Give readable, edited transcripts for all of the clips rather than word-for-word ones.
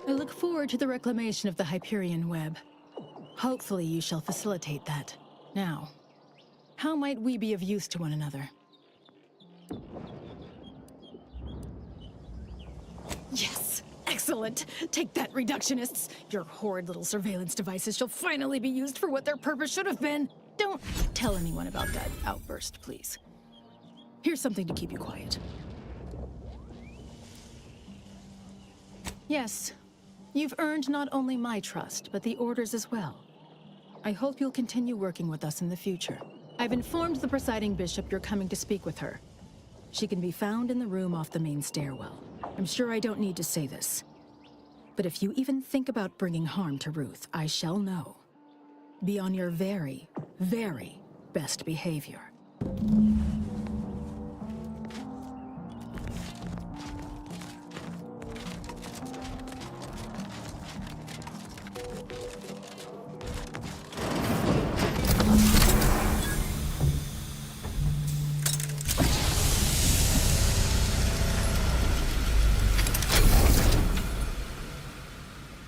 I look forward to the reclamation of the Hyperion web. Hopefully you shall facilitate that. Now, how might we be of use to one another? Yes! Excellent! Take that, reductionists! Your horrid little surveillance devices shall finally be used for what their purpose should have been! Don't tell anyone about that outburst, please. Here's something to keep you quiet. Yes, you've earned not only my trust, but the Order's as well. I hope you'll continue working with us in the future. I've informed the presiding bishop you're coming to speak with her. She can be found in the room off the main stairwell. I'm sure I don't need to say this. But if you even think about bringing harm to Ruth, I shall know. Be on your very, very best behavior.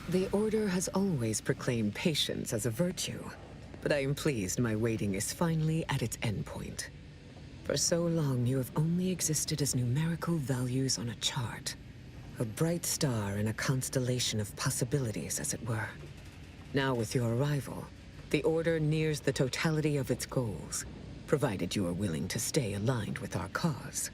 The Order has always proclaimed patience as a virtue, but I am pleased my waiting is finally at its endpoint. For so long, you have only existed as numerical values on a chart. A bright star in a constellation of possibilities, as it were. Now with your arrival, the Order nears the totality of its goals, provided you are willing to stay aligned with our cause.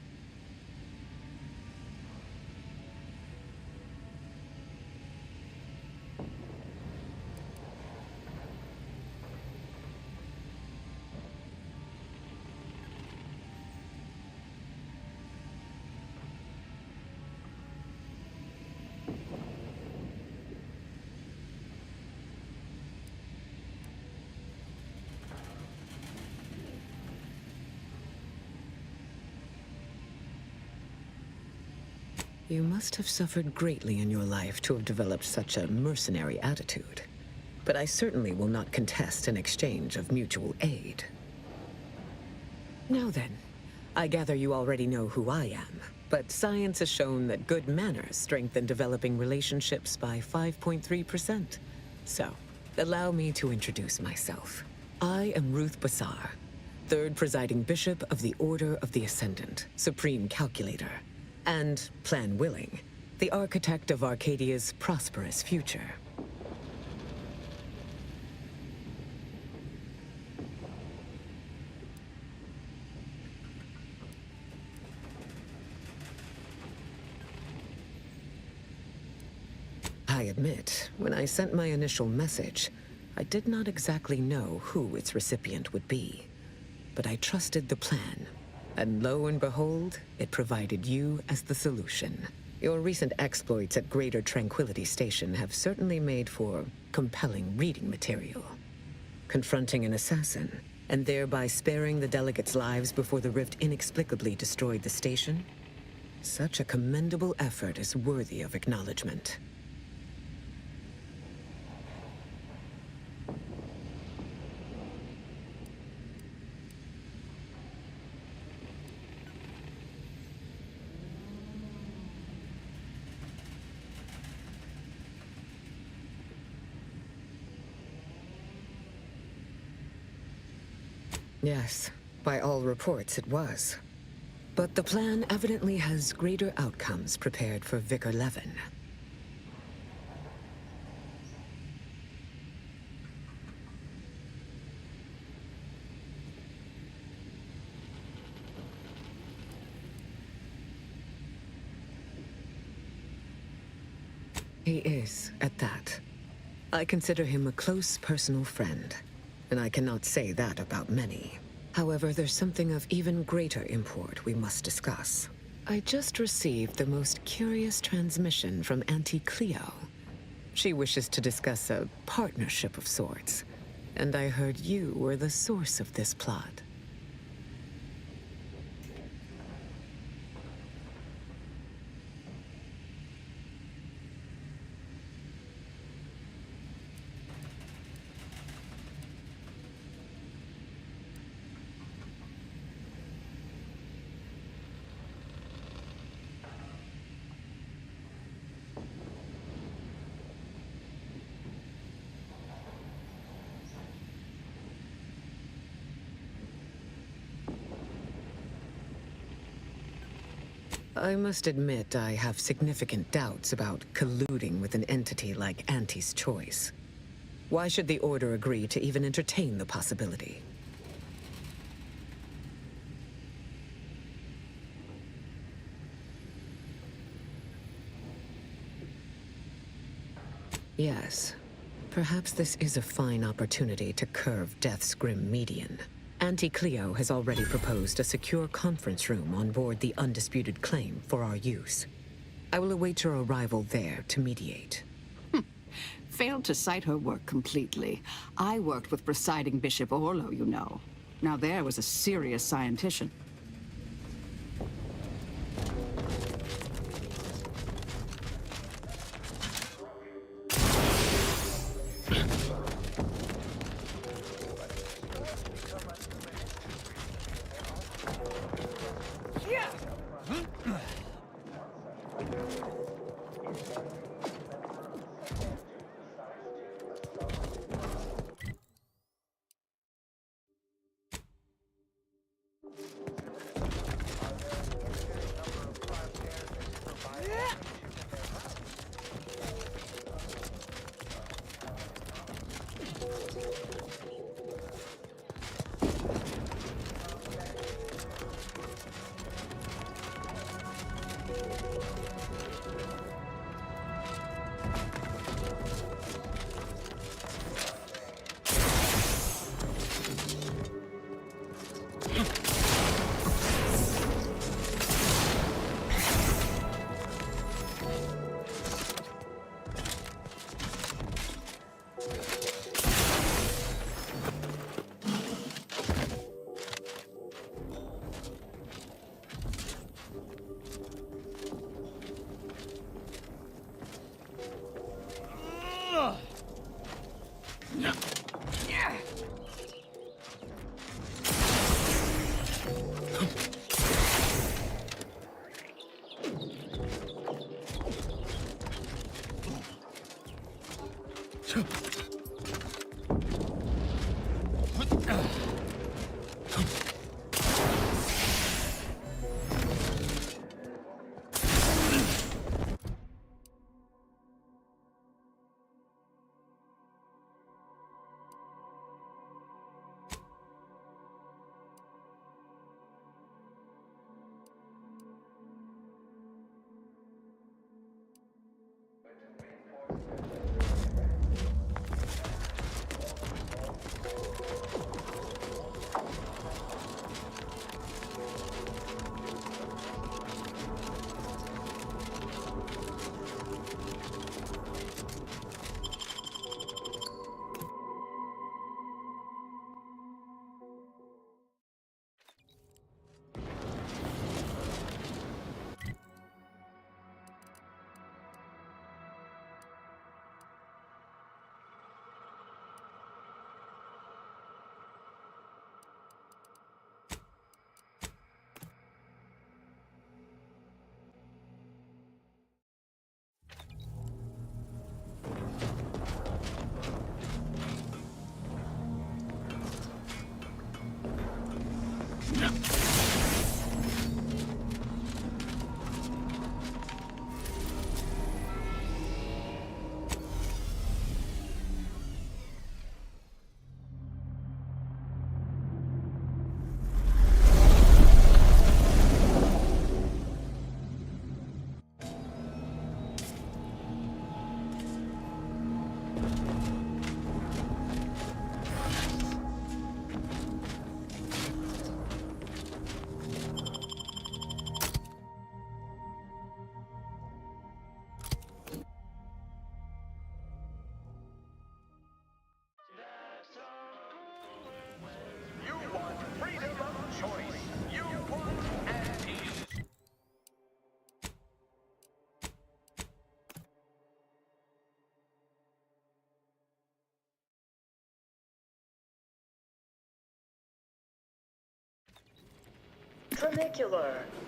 You must have suffered greatly in your life to have developed such a mercenary attitude. But I certainly will not contest an exchange of mutual aid. Now then, I gather you already know who I am, but science has shown that good manners strengthen developing relationships by 5.3%. So, allow me to introduce myself. I am Ruth Bassar, third presiding bishop of the Order of the Ascendant, Supreme Calculator. And, plan willing, the architect of Arcadia's prosperous future. I admit, when I sent my initial message, I did not exactly know who its recipient would be. But I trusted the plan. And lo and behold, it provided you as the solution. Your recent exploits at Greater Tranquility Station have certainly made for compelling reading material. Confronting an assassin, and thereby sparing the delegates' lives before the rift inexplicably destroyed the station? Such a commendable effort is worthy of acknowledgement. Yes, by all reports it was. But the plan evidently has greater outcomes prepared for Vicar Levin. He is, at that. I consider him a close personal friend. And I cannot say that about many. However, there's something of even greater import we must discuss. I just received the most curious transmission from Auntie Cleo. She wishes to discuss a partnership of sorts. And I heard you were the source of this plot. I must admit I have significant doubts about colluding with an entity like Auntie's Choice. Why should the Order agree to even entertain the possibility? Yes. Perhaps this is a fine opportunity to curve Death's grim median. Auntie Cleo has already proposed a secure conference room on board the Undisputed Claim for our use. I will await your arrival there to mediate. Failed to cite her work completely. I worked with presiding Bishop Orlo, you know. Now there was a serious scientician.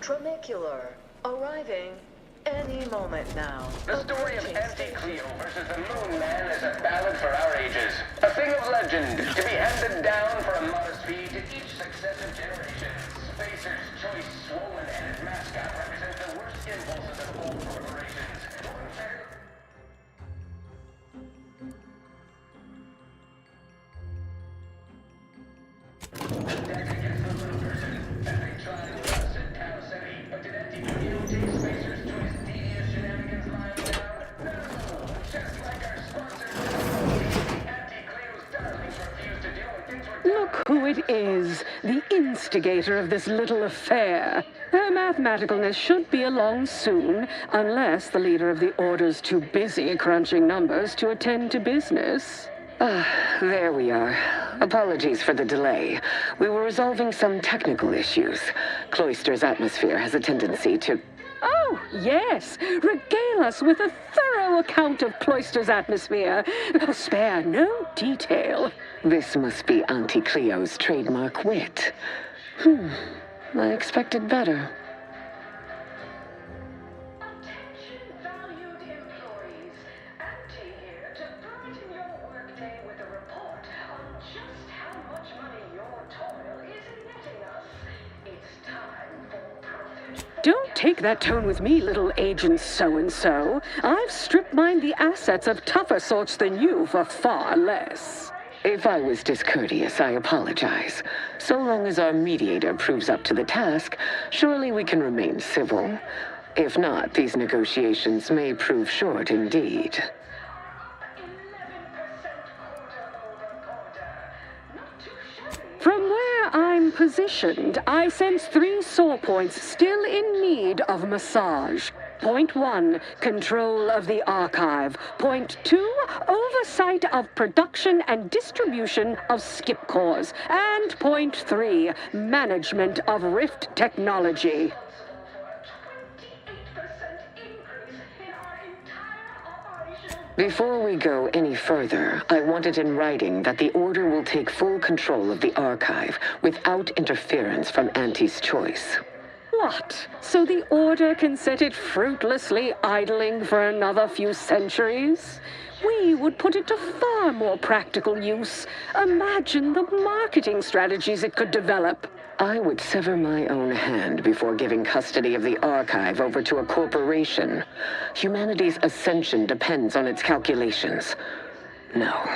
Tramicular, arriving any moment now. The story of Auntie Cleo versus the Moon Man is a ballad for our ages. A thing of legend, to be handed down for a modest fee to each successive generation. Spacer's Choice, swollen-headed mascot, represents the worst it is, the instigator of this little affair. Her mathematicalness should be along soon, unless the leader of the Order's too busy crunching numbers to attend to business. There we are. Apologies for the delay. We were resolving some technical issues. Cloister's atmosphere has a tendency to... Oh, yes. Regale us with a thorough account of Cloister's atmosphere. Spare no detail. This must be Auntie Cleo's trademark wit. I expected better. Attention, valued employees. Auntie here to brighten your workday with a report on just how much money your toil is netting us. It's time for profit. Don't take that tone with me, little agent so-and-so. I've stripped mined the assets of tougher sorts than you for far less. If I was discourteous, I apologize. So long as our mediator proves up to the task, surely we can remain civil. If not, these negotiations may prove short indeed. 11% quarter-over-quarter. Not too shabby. From where I'm positioned, I sense 3 sore points still in need of massage. Point 1, control of the archive. Point 2, oversight of production and distribution of skip cores. And point 3, management of Rift technology. 28% increase in our entire operational. Before we go any further, I want it in writing that the Order will take full control of the archive without interference from Auntie's choice. What? So the Order can set it fruitlessly idling for another few centuries? We would put it to far more practical use. Imagine the marketing strategies it could develop. I would sever my own hand before giving custody of the archive over to a corporation. Humanity's ascension depends on its calculations. No,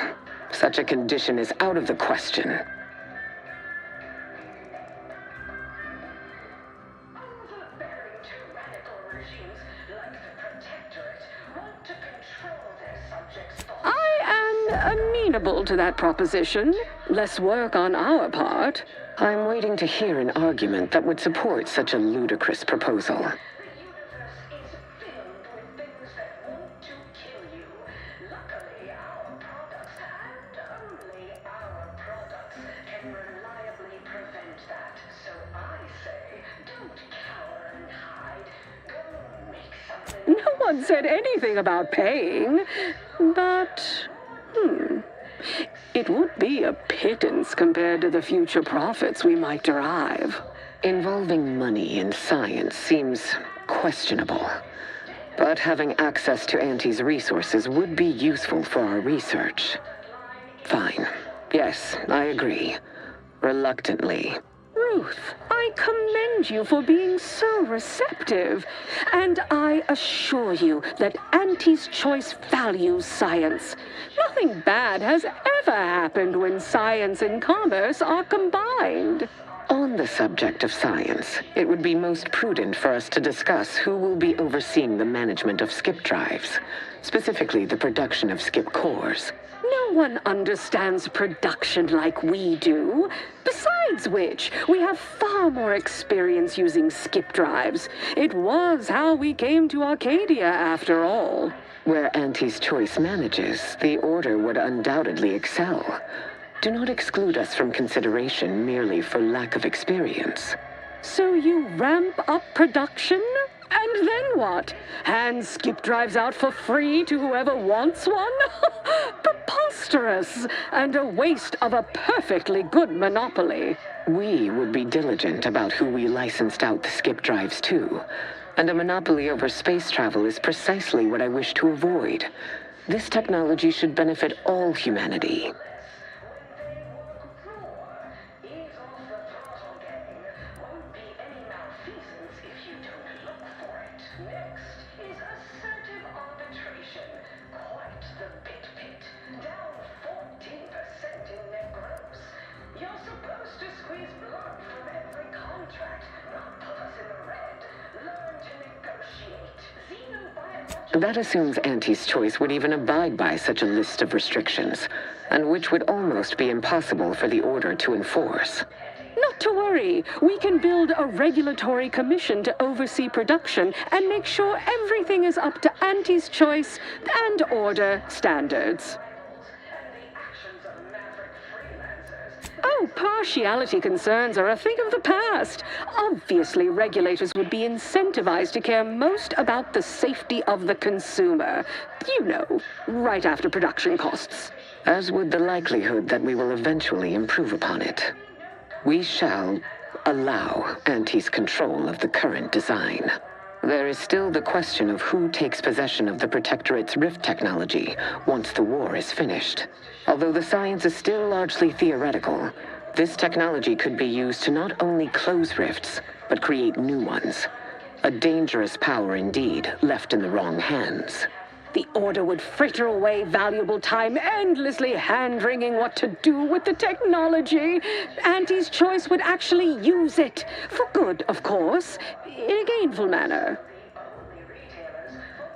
such a condition is out of the question. Overbearing tyrannical regimes like the Protectorate want to control their subjects' thoughts. I am amenable to that proposition. Less work on our part. I'm waiting to hear an argument that would support such a ludicrous proposal. The universe is filled with things that want to kill you. Luckily, our products, and only our products, can reliably prevent that. So I say, don't cower and hide. Go make something. No one said anything about paying. But, it would be a pittance compared to the future profits we might derive. Involving money in science seems questionable. But having access to Auntie's resources would be useful for our research. Fine. Yes, I agree. Reluctantly. Ruth, I commend you for being so receptive. And I assure you that Auntie's choice values science. Nothing bad has ever happened when science and commerce are combined. On the subject of science, it would be most prudent for us to discuss who will be overseeing the management of skip drives, specifically the production of skip cores. No one understands production like we do. Besides which, we have far more experience using skip drives. It was how we came to Arcadia, after all. Where Auntie's choice manages, the Order would undoubtedly excel. Do not exclude us from consideration merely for lack of experience. So you ramp up production? And then what? Hand skip drives out for free to whoever wants one? Preposterous! And a waste of a perfectly good monopoly. We would be diligent about who we licensed out the skip drives to. And a monopoly over space travel is precisely what I wish to avoid. This technology should benefit all humanity. Ease off the throttle, gang. Won't be any malfeasance if you don't look for it. Next is assertive arbitration. Quite the bit pit. Down 14% in net gross. You're supposed to squeeze blood from every contract, not put us in the red. Learn to negotiate. Xenobiological That assumes Auntie's Choice would even abide by such a list of restrictions, and which would almost be impossible for the Order to enforce. Not to worry. We can build a regulatory commission to oversee production and make sure everything is up to Auntie's Choice and Order standards. Oh, partiality concerns are a thing of the past. Obviously, regulators would be incentivized to care most about the safety of the consumer. You know, right after production costs. As would the likelihood that we will eventually improve upon it. We shall allow Auntie's control of the current design. There is still the question of who takes possession of the Protectorate's rift technology once the war is finished. Although the science is still largely theoretical, this technology could be used to not only close rifts, but create new ones. A dangerous power indeed, left in the wrong hands. The Order would fritter away valuable time endlessly hand-wringing what to do with the technology. Auntie's Choice would actually use it. For good, of course. In a gainful manner.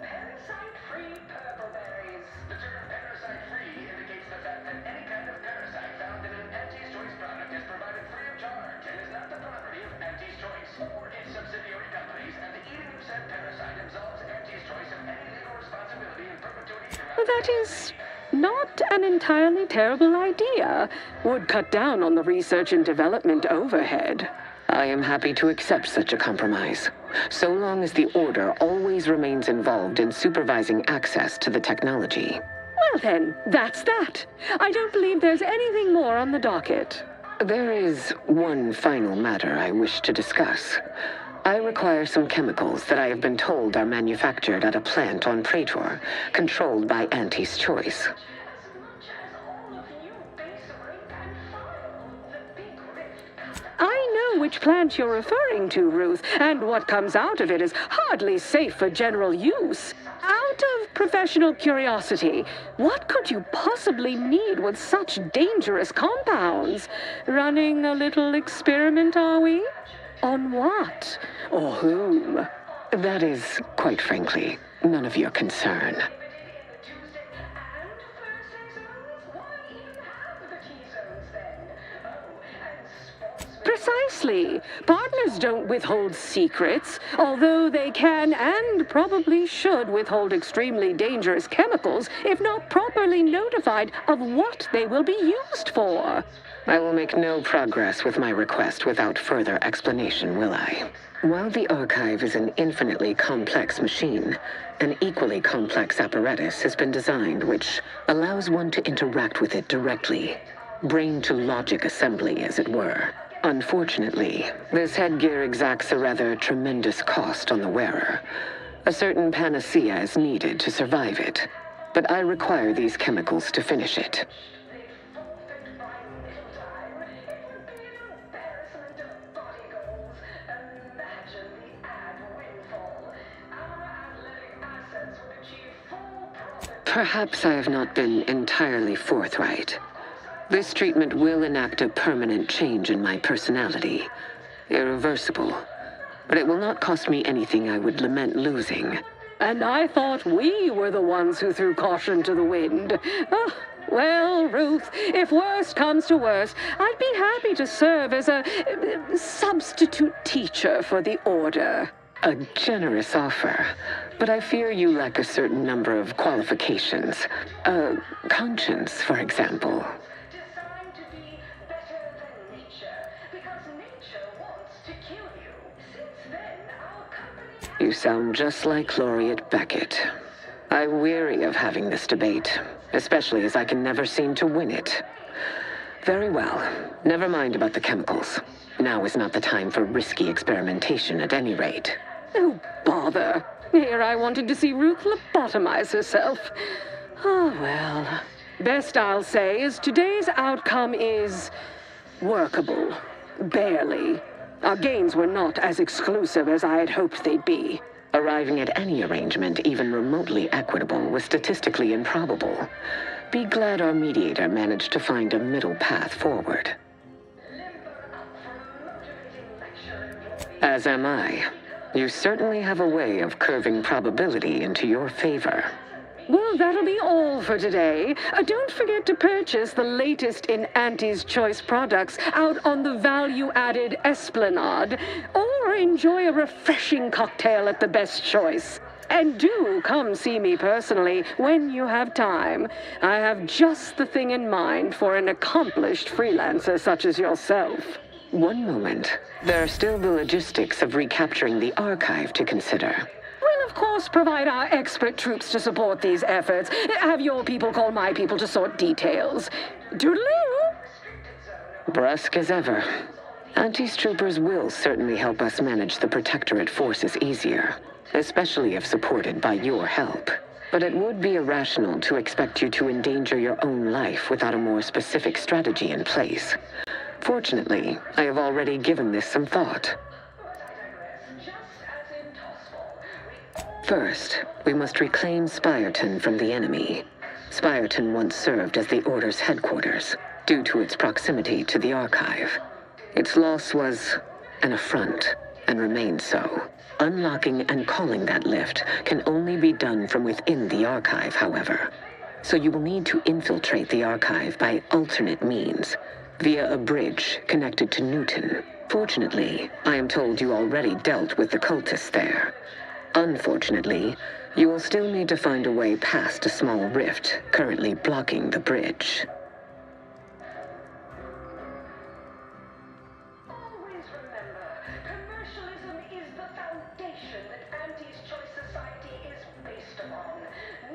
Parasite-free purple berries. The term parasite-free indicates the fact that any kind of parasite found in an Auntie's Choice product is provided free of charge and is not the property of Auntie's Choice or its subsidiary companies, and the eating of said parasite absolves Auntie's Choice of any legal responsibility in perpetuity throughout. That is not an entirely terrible idea. Would cut down on the research and development overhead. I am happy to accept such a compromise, so long as the Order always remains involved in supervising access to the technology. Well then, that's that. I don't believe there's anything more on the docket. There is one final matter I wish to discuss. I require some chemicals that I have been told are manufactured at a plant on Praetor, controlled by Auntie's Choice. I know which plant you're referring to, Ruth, and what comes out of it is hardly safe for general use. Out of professional curiosity, what could you possibly need with such dangerous compounds? Running a little experiment, are we? On what? Or whom? That is, quite frankly, none of your concern. Precisely. Partners don't withhold secrets, although they can and probably should withhold extremely dangerous chemicals if not properly notified of what they will be used for. I will make no progress with my request without further explanation, will I? While the Archive is an infinitely complex machine, an equally complex apparatus has been designed which allows one to interact with it directly. Brain-to-logic assembly, as it were. Unfortunately, this headgear exacts a rather tremendous cost on the wearer. A certain panacea is needed to survive it, but I require these chemicals to finish it. Perhaps I have not been entirely forthright. This treatment will enact a permanent change in my personality. Irreversible. But it will not cost me anything I would lament losing. And I thought we were the ones who threw caution to the wind. Oh, well, Ruth, if worst comes to worst, I'd be happy to serve as a substitute teacher for the Order. A generous offer, but I fear you lack a certain number of qualifications. Conscience, for example. Designed to be better than nature, because nature wants to kill you. Since then, our company You sound just like Laureate Beckett. I weary of having this debate, especially as I can never seem to win it. Very well. Never mind about the chemicals. Now is not the time for risky experimentation at any rate. Oh, bother. Here I wanted to see Ruth lobotomize herself. Oh, well. Best I'll say is today's outcome is workable. Barely. Our gains were not as exclusive as I had hoped they'd be. Arriving at any arrangement even remotely equitable was statistically improbable. Be glad our mediator managed to find a middle path forward. As am I. You certainly have a way of curving probability into your favor. Well, that'll be all for today. Don't forget to purchase the latest in Auntie's Choice products out on the value-added Esplanade, or enjoy a refreshing cocktail at the Best Choice. And do come see me personally when you have time. I have just the thing in mind for an accomplished freelancer such as yourself. One moment. There are still the logistics of recapturing the archive to consider. We'll, of course, provide our expert troops to support these efforts. Have your people call my people to sort details. Doodaloo! Brusque as ever. Auntie's troopers will certainly help us manage the Protectorate forces easier, especially if supported by your help. But it would be irrational to expect you to endanger your own life without a more specific strategy in place. Fortunately, I have already given this some thought. First, we must reclaim Spireton from the enemy. Spireton once served as the Order's headquarters, due to its proximity to the Archive. Its loss was an affront, and remains so. Unlocking and calling that lift can only be done from within the Archive, however. So you will need to infiltrate the Archive by alternate means, via a bridge connected to Newton. Fortunately, I am told you already dealt with the cultists there. Unfortunately, you will still need to find a way past a small rift currently blocking the bridge. Always remember, commercialism is the foundation that Auntie's Choice Society is based upon.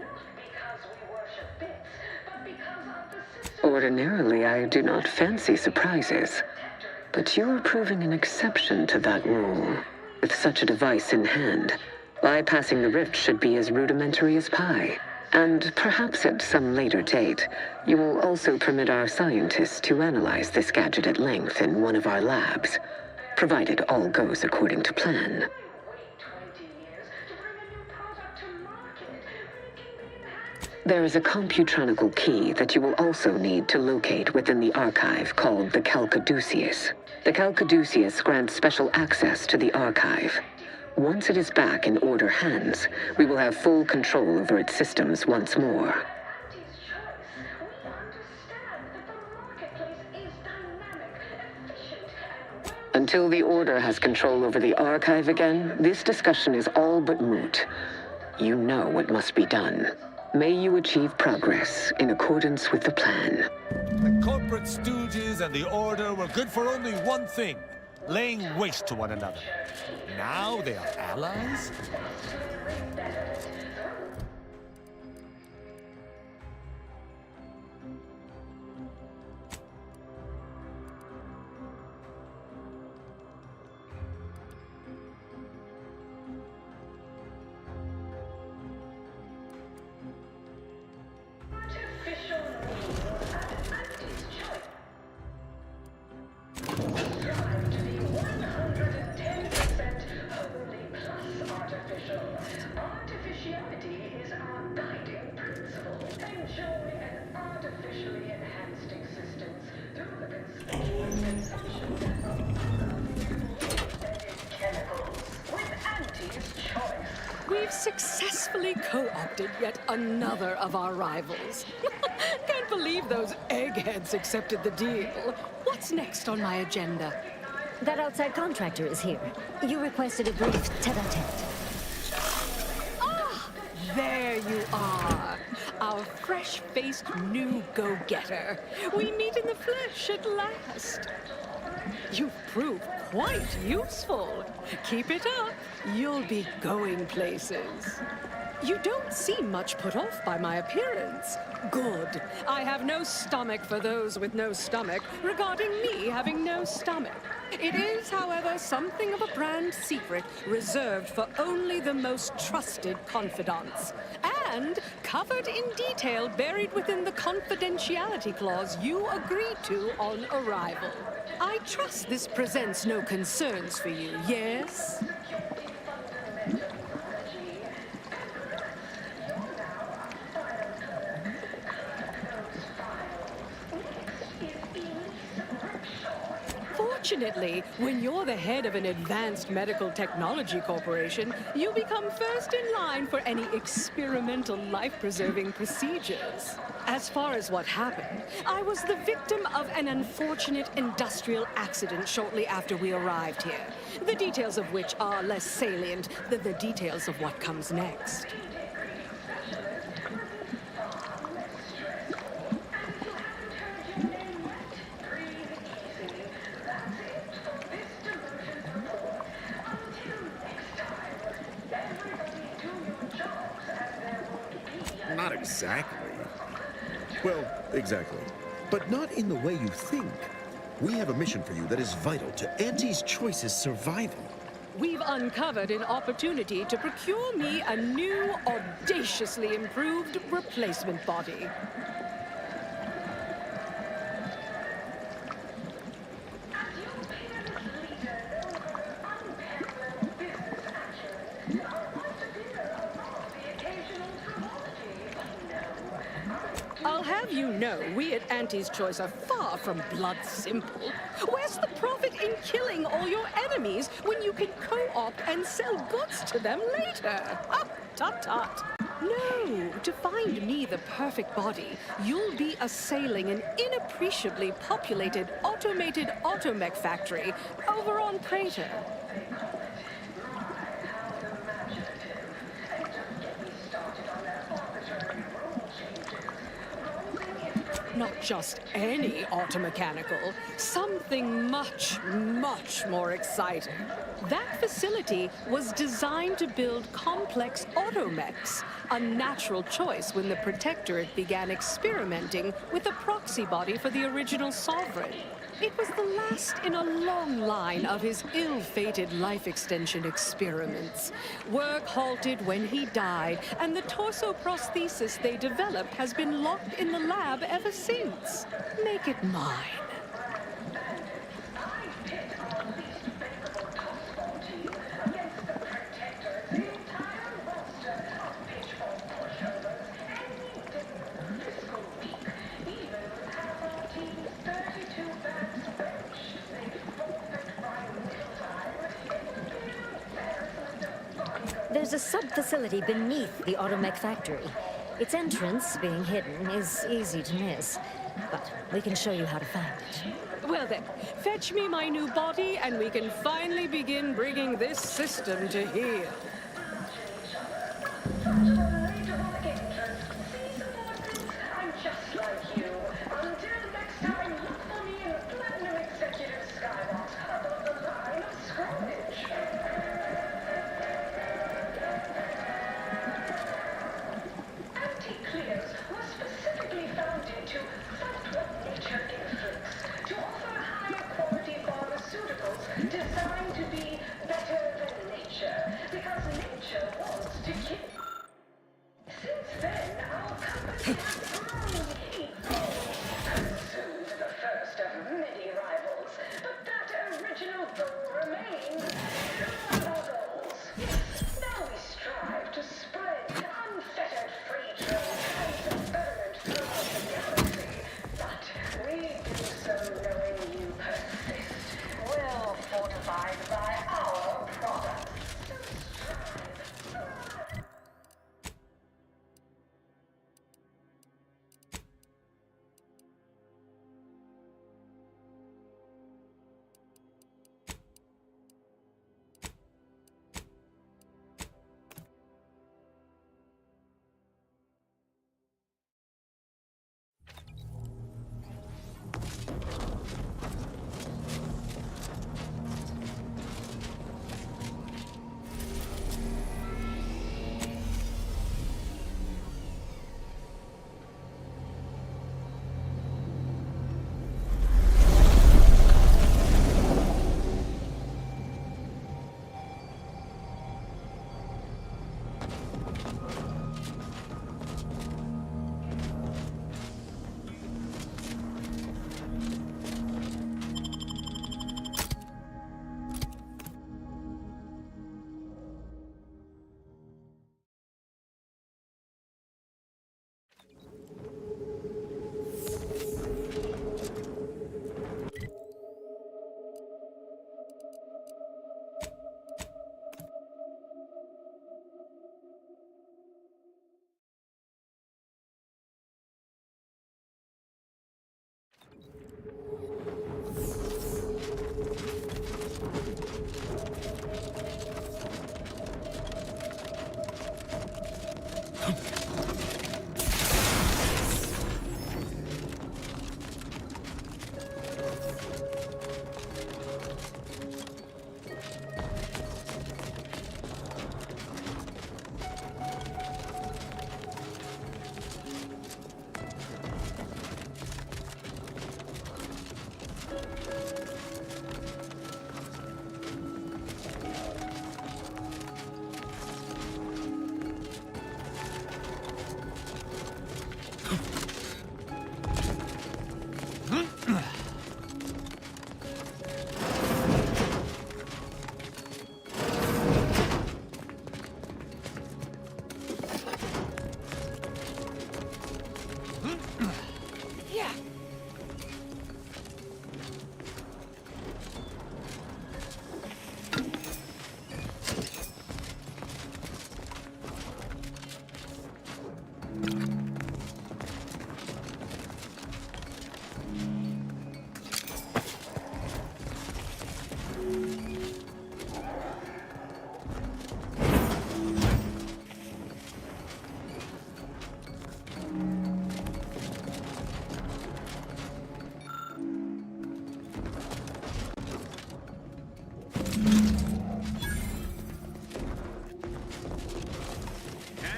Not because we worship bits, but because of the system. Ordinarily, I do not fancy surprises, but you are proving an exception to that rule. With such a device in hand, bypassing the rift should be as rudimentary as pie. And perhaps at some later date, you will also permit our scientists to analyze this gadget at length in one of our labs, provided all goes according to plan. Wait 20 years to bring a new product to market when it can be enhanced. There is a computronical key that you will also need to locate within the archive called the Calcaduceus. The Calcaduceus grants special access to the archive. Once it is back in Order hands, we will have full control over its systems once more. Auntie's Choice. We understand that the marketplace is dynamic, efficient, and well. Until the Order has control over the archive again, this discussion is all but moot. You know what must be done. May you achieve progress in accordance with the plan. The corporate stooges and the Order were good for only one thing: laying waste to one another. Now they are allies? Artificial means at Auntie's Choice. Strive to be 110% wholly plus artificial. Artificiality is our guiding principle. Enjoy an artificially enhanced existence through the conspicuous consumption of synthetic chemicals with Auntie's Choice. We've successfully co-opted yet another of our rivals. Can't believe those eggheads accepted the deal. What's next on my agenda? That outside contractor is here. You requested a brief tete-a-tete. Ah, there you are. Our fresh-faced new go-getter. We meet in the flesh at last. You've proved quite useful. Keep it up. You'll be going places. You don't seem much put off by my appearance. Good. I have no stomach for those with no stomach regarding me having no stomach. It is, however, something of a brand secret reserved for only the most trusted confidants. And covered in detail buried within the confidentiality clause you agreed to on arrival. I trust this presents no concerns for you, yes? Fortunately, when you're the head of an advanced medical technology corporation, you become first in line for any experimental life-preserving procedures. As far as what happened, I was the victim of an unfortunate industrial accident shortly after we arrived here, the details of which are less salient than the details of what comes next. Not exactly. Well, exactly. But not in the way you think. We have a mission for you that is vital to Auntie's Choice's survival. We've uncovered an opportunity to procure me a new, audaciously improved replacement body. I'll have you know, we at Auntie's Choice are far from blood simple. Where's the profit in killing all your enemies when you can co-opt and sell goods to them later? Ah, tut-tut. No, to find me the perfect body, you'll be assailing an inappreciably populated automated automech factory over on Praetor. Not just any automechanical, something much, much more exciting. That facility was designed to build complex automechs, a natural choice when the Protectorate began experimenting with a proxy body for the original Sovereign. It was the last in a long line of his ill-fated life extension experiments. Work halted when he died, and the torso prosthesis they developed has been locked in the lab ever since. Make it mine. There's a sub-facility beneath the automech factory. Its entrance, being hidden, is easy to miss. But we can show you how to find it. Well then, fetch me my new body and we can finally begin bringing this system to heel. I'm just like you. Until next time, look for me in the Platinum Executive Skybox above the line of scrummage. Anti-Clears was specifically founded to fight what nature inflicts, to offer higher quality pharmaceuticals designed to be better than nature, because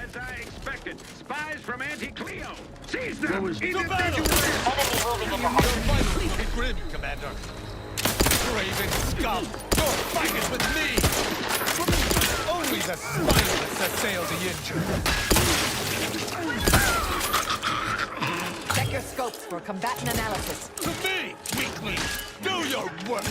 As I expected, spies from Anti-Cleo! Seize them! To battle! Your final will be grim, Commander. Craven scum! Your fight is with me! Only the spineless assail the injured. Check your scopes for combatant analysis. To me, weakling! Do your work!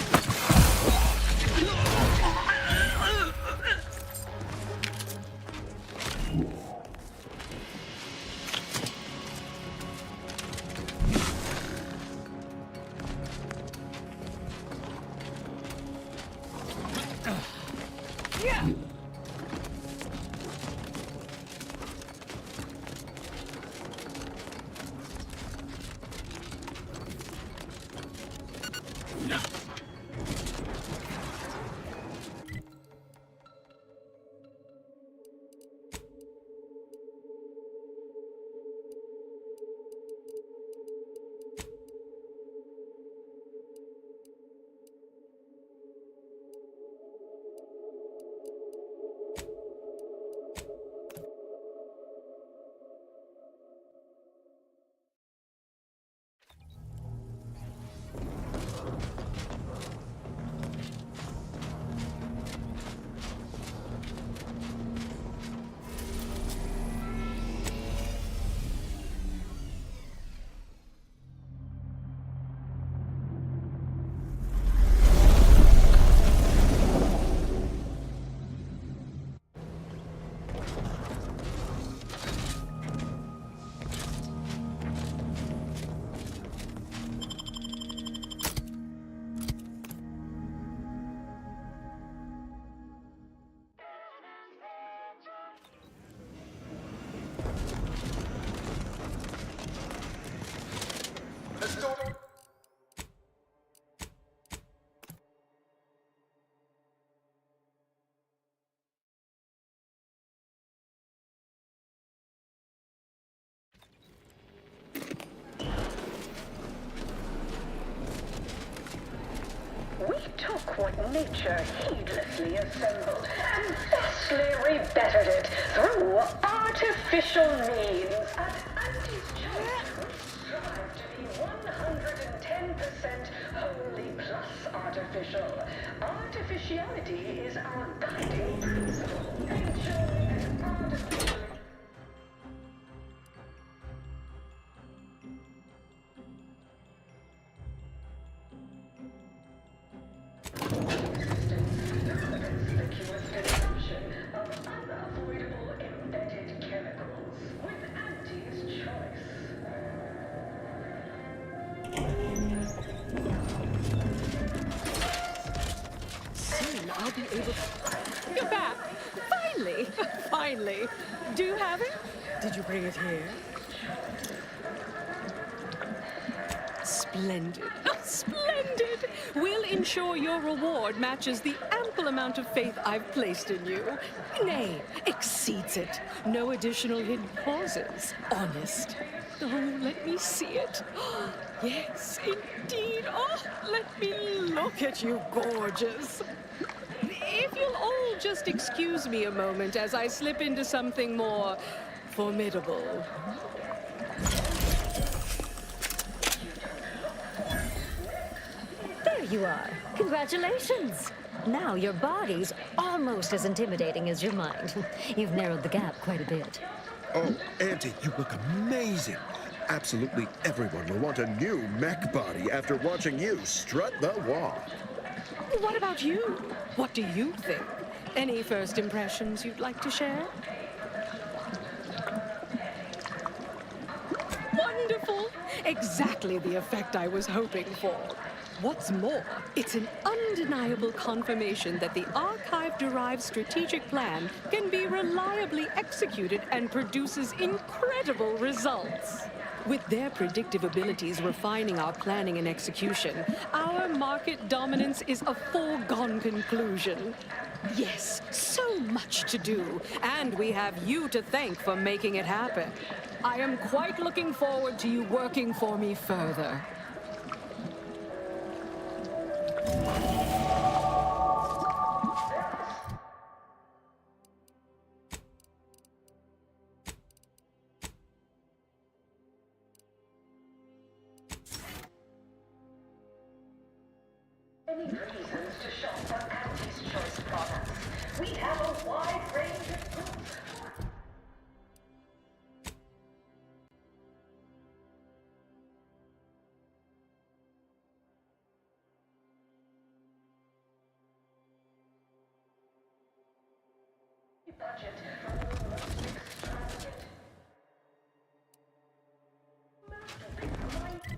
We took what nature heedlessly assembled and vastly rebettered it through artificial means. At Auntie's Choice, we strive to be 110% wholly plus artificial. Artificiality is our guiding principle. Enjoy an artificial... Conspicuous consumption of unavoidable embedded chemicals with Auntie's Choice. Soon I'll be able to... You're back! Finally! Finally! Do you have it? Did you bring it here? Splendid! Splendid! We'll ensure your reward matches the ample amount of faith I've placed in you. Nay, exceeds it. No additional hidden clauses. Honest. Oh, let me see it. Yes, indeed. Oh, let me look at you, gorgeous. If you'll all just excuse me a moment as I slip into something more formidable. There you are. Congratulations. Now your body's almost as intimidating as your mind. You've narrowed the gap quite a bit. Oh, Auntie, you look amazing. Absolutely everyone will want a new mech body after watching you strut the walk. What about you? What do you think? Any first impressions you'd like to share? Wonderful! Exactly the effect I was hoping for. What's more, it's an undeniable confirmation that the Archive-derived strategic plan can be reliably executed and produces incredible results. With their predictive abilities refining our planning and execution, our market dominance is a foregone conclusion. Yes, so much to do, and we have you to thank for making it happen. I am quite looking forward to you working for me further. Any reasons to shop for Auntie's Choice products? We have a wide range of goods. Budget from the most extravagant. Masterpiece.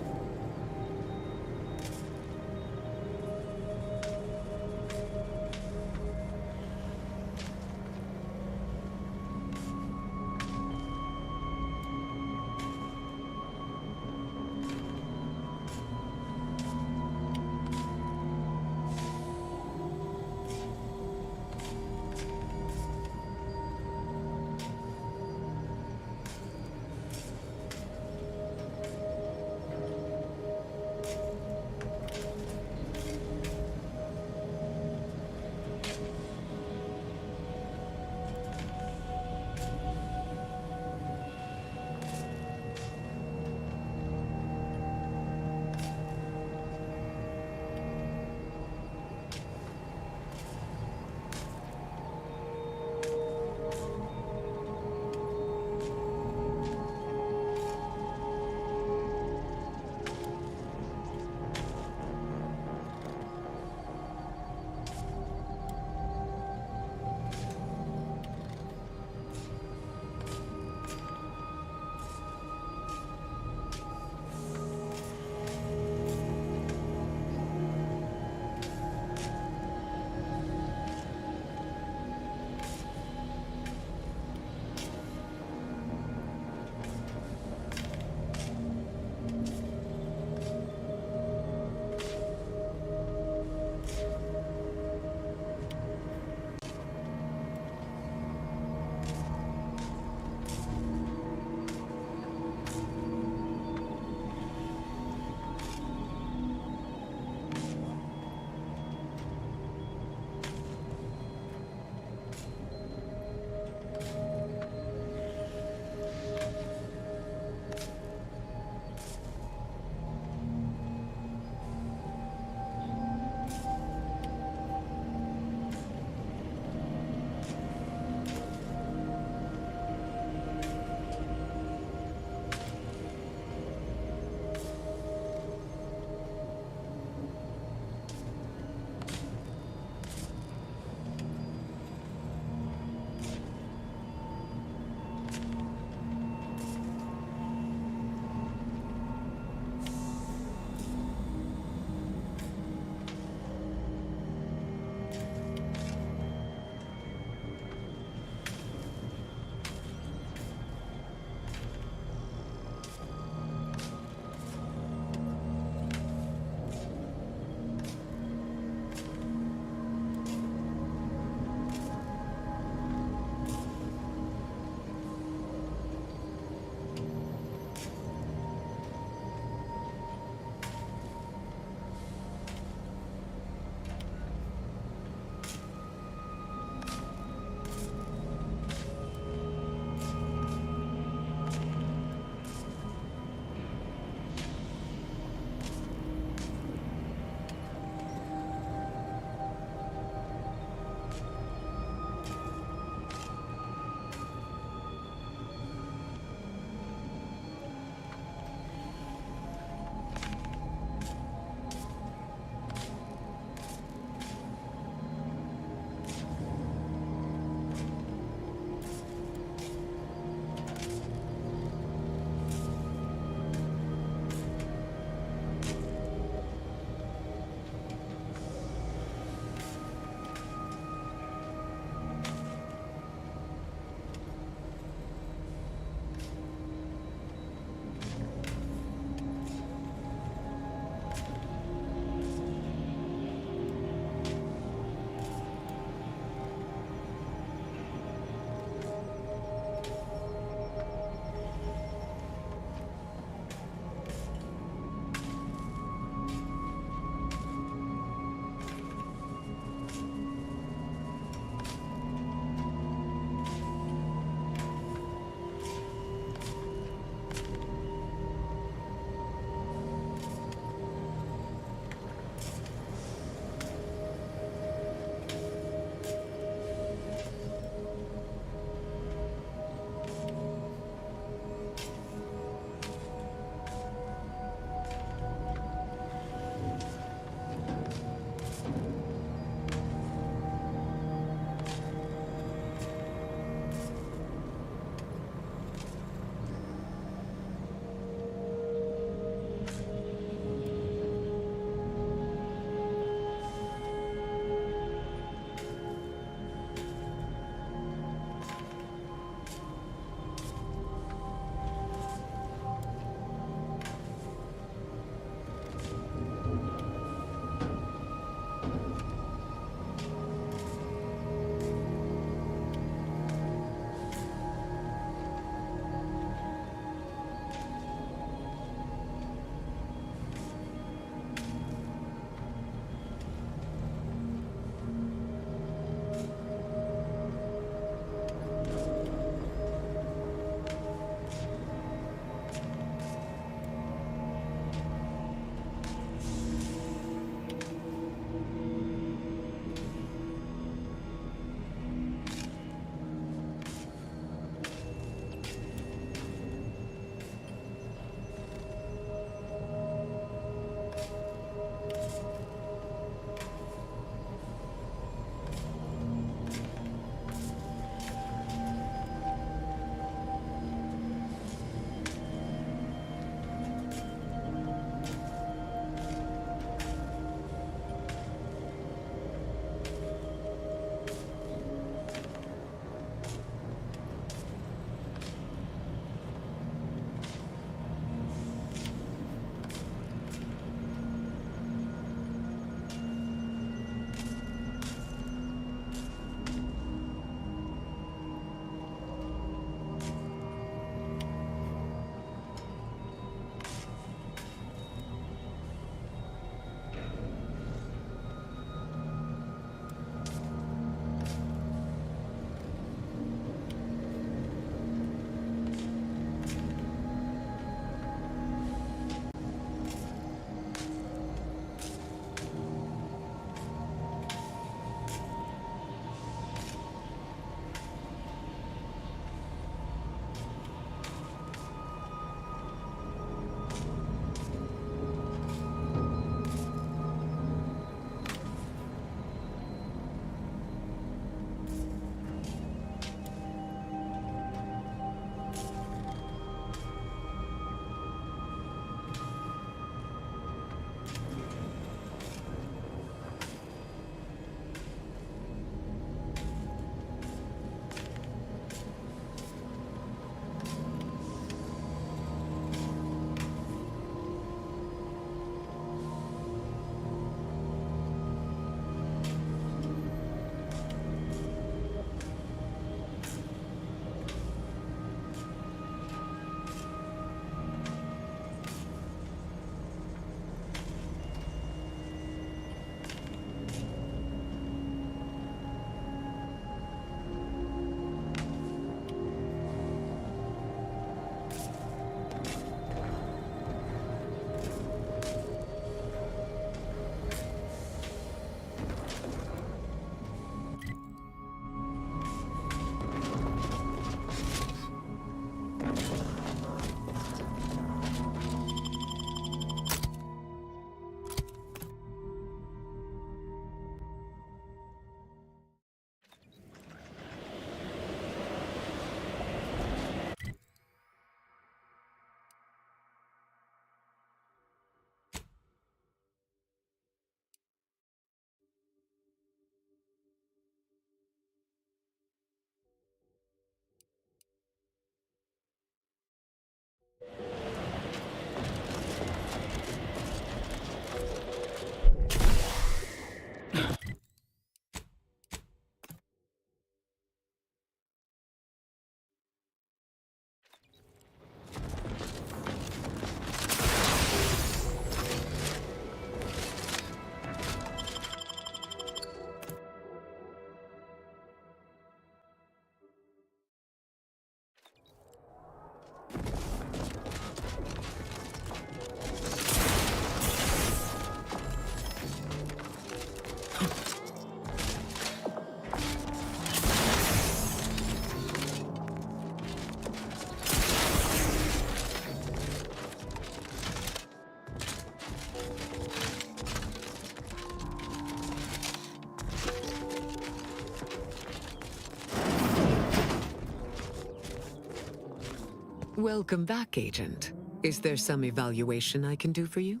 Welcome back, Agent. Is there some evaluation I can do for you?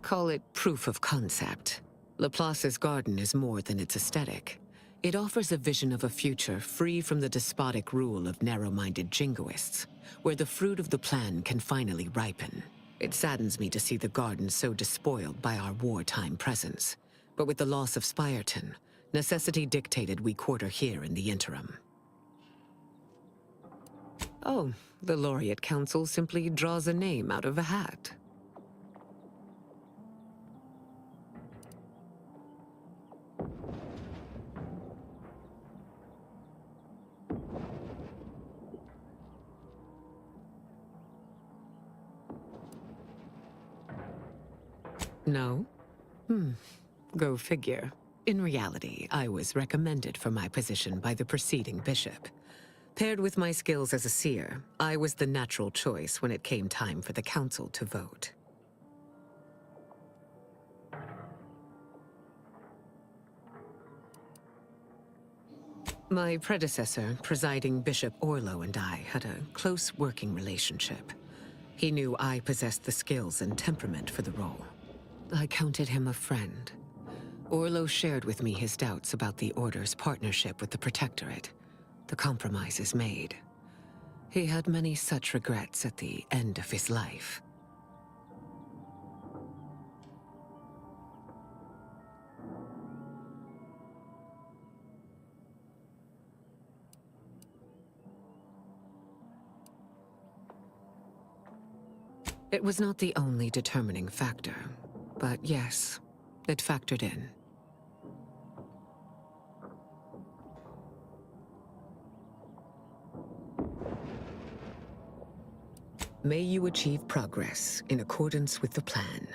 Call it proof of concept. Laplace's garden is more than its aesthetic. It offers a vision of a future free from the despotic rule of narrow-minded jingoists, where the fruit of the plan can finally ripen. It saddens me to see the garden so despoiled by our wartime presence. But with the loss of Spirton, necessity dictated we quarter here in the interim. Oh, the Laureate Council simply draws a name out of a hat. No? Go figure. In reality, I was recommended for my position by the preceding bishop. Paired with my skills as a seer, I was the natural choice when it came time for the council to vote. My predecessor, presiding Bishop Orlo, and I had a close working relationship. He knew I possessed the skills and temperament for the role. I counted him a friend. Orlo shared with me his doubts about the Order's partnership with the Protectorate. The compromises made. He had many such regrets at the end of his life. It was not the only determining factor, but yes, it factored in. May you achieve progress in accordance with the plan.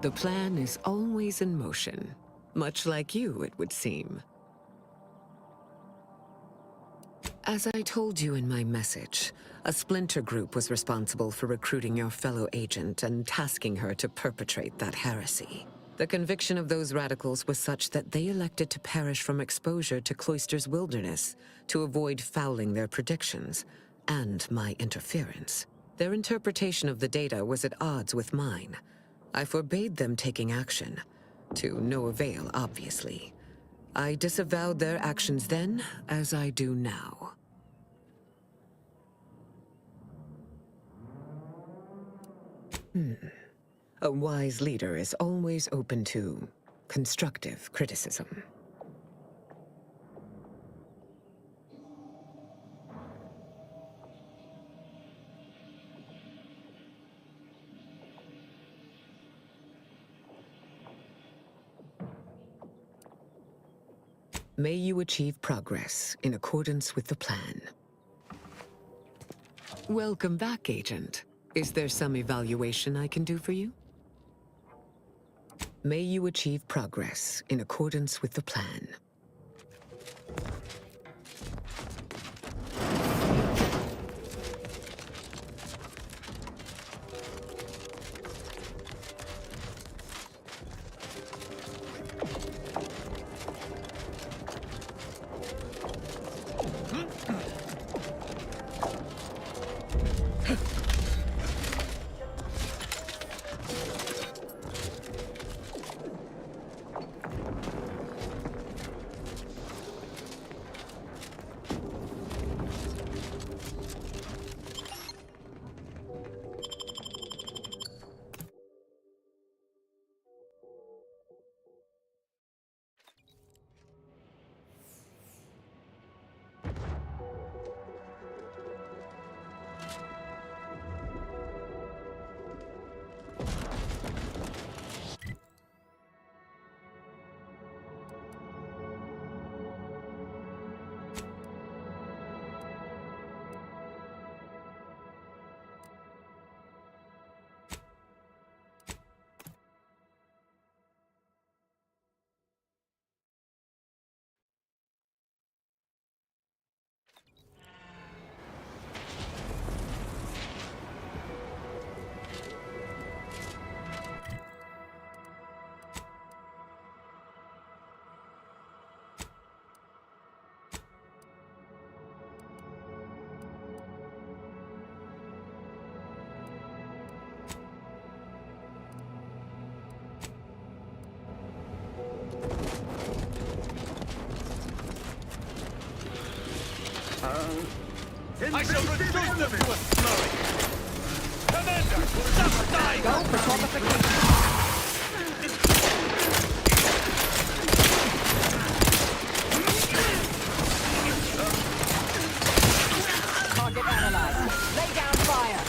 The plan is always in motion, much like you, it would seem. As I told you in my message, a splinter group was responsible for recruiting your fellow agent and tasking her to perpetrate that heresy. The conviction of those radicals was such that they elected to perish from exposure to Cloister's wilderness to avoid fouling their predictions and my interference. Their interpretation of the data was at odds with mine. I forbade them taking action, to no avail, obviously. I disavowed their actions then, as I do now. A wise leader is always open to constructive criticism. May you achieve progress in accordance with the plan. Welcome back, Agent. Is there some evaluation I can do for you? May you achieve progress in accordance with the plan. I shall reduce them to a slurry! Commander, just die! Go for fortification. Target analyzed. Lay down fire.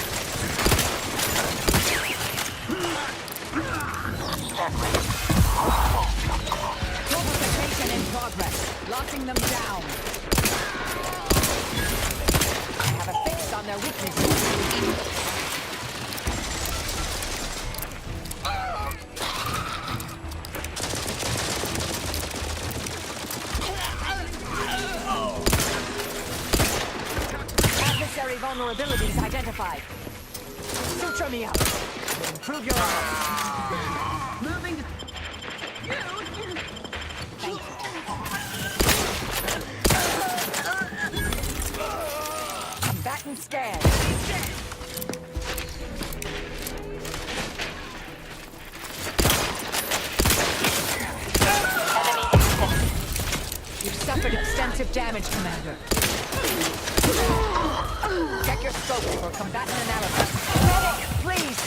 Fortification in progress. Locking them down. I have a fix on their weaknesses. Adversary vulnerabilities identified. Suture me up. Improve your arm. Moving to... Thank you. Combatant scanned. You've suffered extensive damage, Commander. Check your scope for combatant analysis. Medic, please!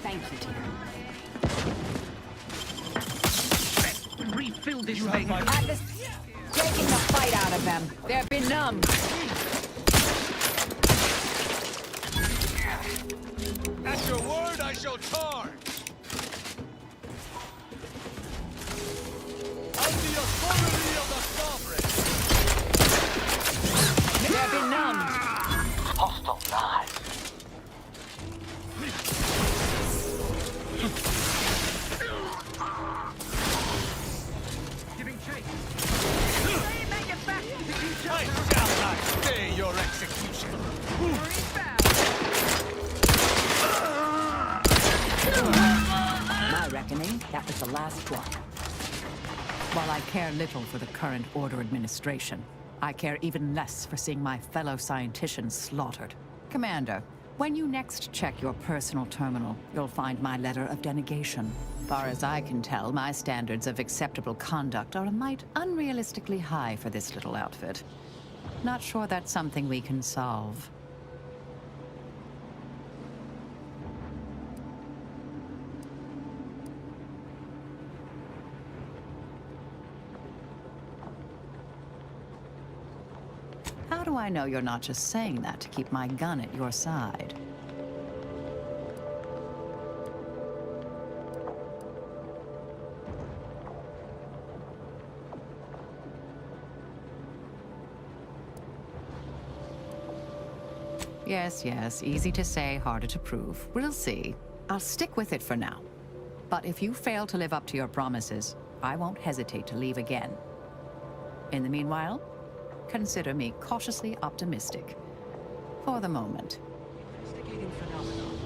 Thank you, dear. Refill this thing! Atlas, taking the fight out of them. They're benumbed. At your word, I shall charge! On the authority of the sovereign! They're benumbed. Hostile live. Giving chase. I shall not stay your execution. My reckoning, that was the last one. While I care little for the current Order administration, I care even less for seeing my fellow scienticians slaughtered. Commander, when you next check your personal terminal, you'll find my letter of denegation. Far as I can tell, my standards of acceptable conduct are a mite unrealistically high for this little outfit. Not sure that's something we can solve. How do I know you're not just saying that to keep my gun at your side? Yes, easy to say, harder to prove. We'll see. I'll stick with it for now. But if you fail to live up to your promises, I won't hesitate to leave again. In the meanwhile, consider me cautiously optimistic. For the moment. Investigating phenomenon.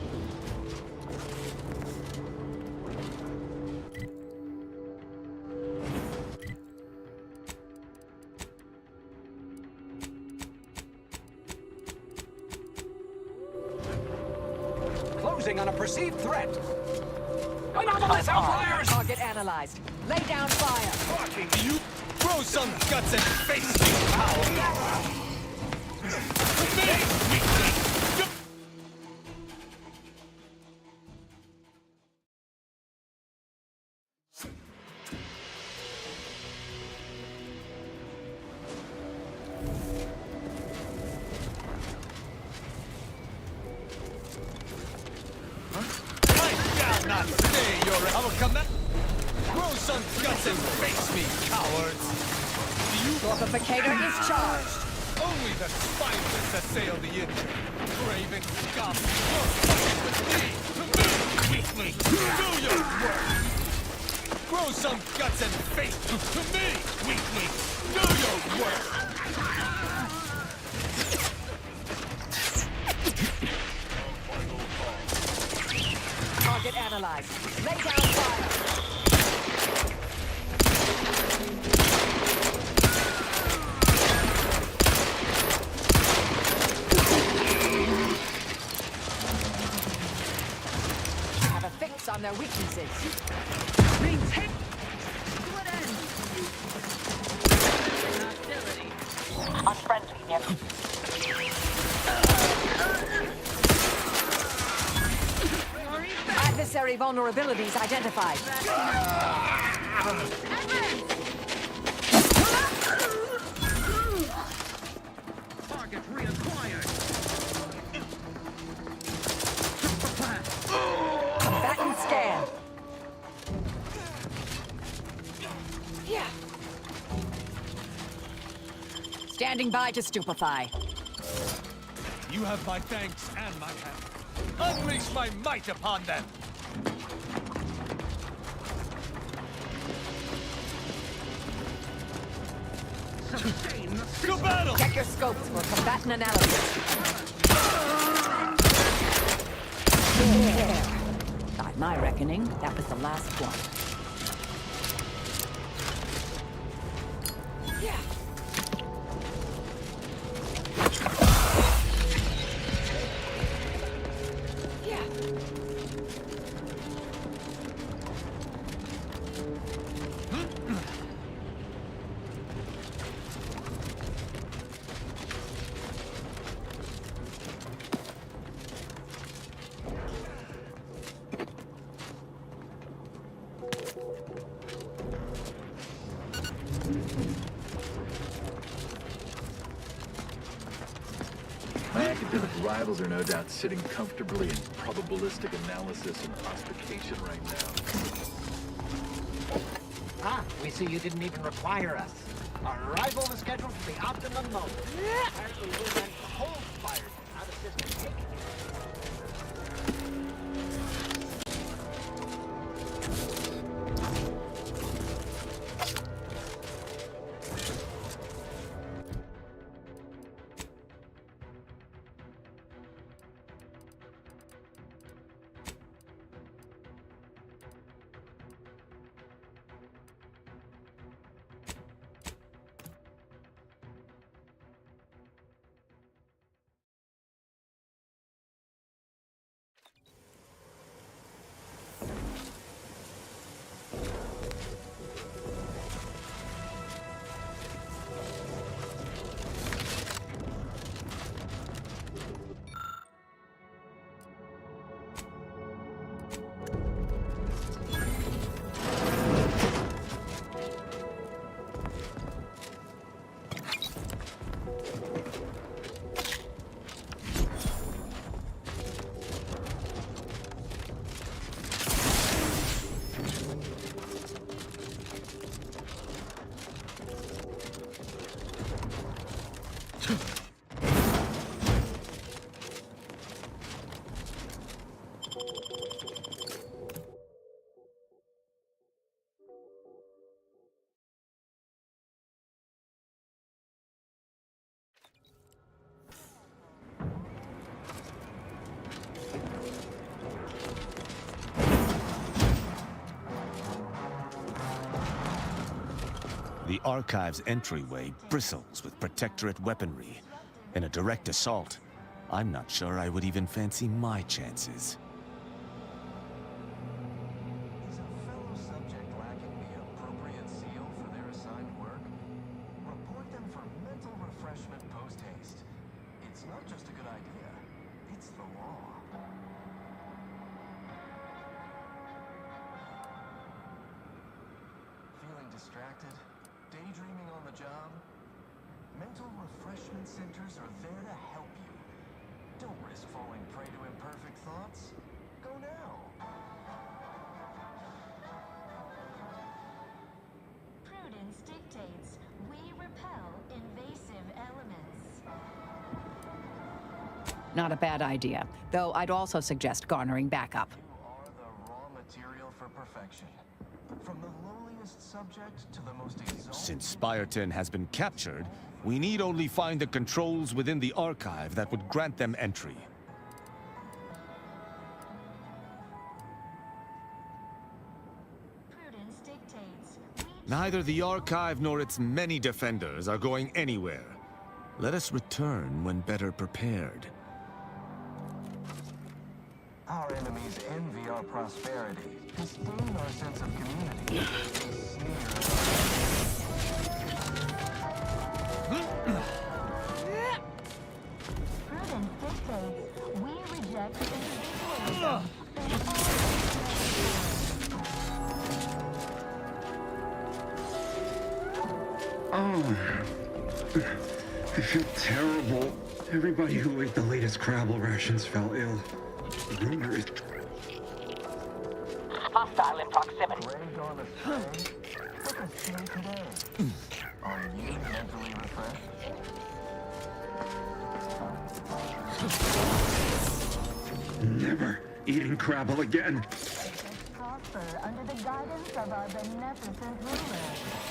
Closing on a perceived threat. Anomalous outliers! Target analyzed. Lay down fire. Fucking you! Throw some guts and face me, pal! I shall not pirates! Do you Torpificator is charged. only the spineless assail the injured? Craven scum! You're fighting with me! Weakly! Do your work! Grow some guts and faith to me! Weakly! Do your work! Target analyzed. Lay down fire. Have a fix on their weaknesses. Maintain. To what end? Hostility. Unfriendly near. Adversary vulnerabilities identified. Target reacquired. Combatant scan. Yeah. Standing by to stupefy. You have my thanks and my hand. Unleash my might upon them! Sustain the To battle! Check your scopes for combatant analysis. By my reckoning, that was the last one. Yeah. My academic rivals are no doubt sitting comfortably in probabilistic analysis and ossification right now. Ah, we see you didn't even require us. Our arrival was scheduled for the optimum moment. Apparently we're then cold-fired out of system taking. The Archive's entryway bristles with Protectorate weaponry. In a direct assault, I'm not sure I would even fancy my chances. Is a fellow subject lacking the appropriate seal for their assigned work? Report them for mental refreshment post-haste. It's not just a good idea, it's the law. Feeling distracted? Daydreaming on the job? Mental refreshment centers are there to help you. Don't risk falling prey to imperfect thoughts. Go now. Prudence Prudence dictates we repel invasive elements. Not a bad idea, though I'd also suggest garnering backup. You are the raw material for perfection. From the lowliest subject to the most exalted... Since Spyreton has been captured, we need only find the controls within the archive that would grant them entry. Prudence dictates we Neither the archive nor its many defenders are going anywhere. Let us return when better prepared. Our enemies envy our prosperity, disdain our sense of community. They sneer at Prudence dictates we reject individualism. Oh, I feel terrible. Everybody who ate the latest Crabble rations fell ill. Rumor is... Hostile in proximity. Greg on a stray? Took a stray today. Are you mentally refreshed? Never eating Crabble again. Prosper under the guidance of our beneficent ruler,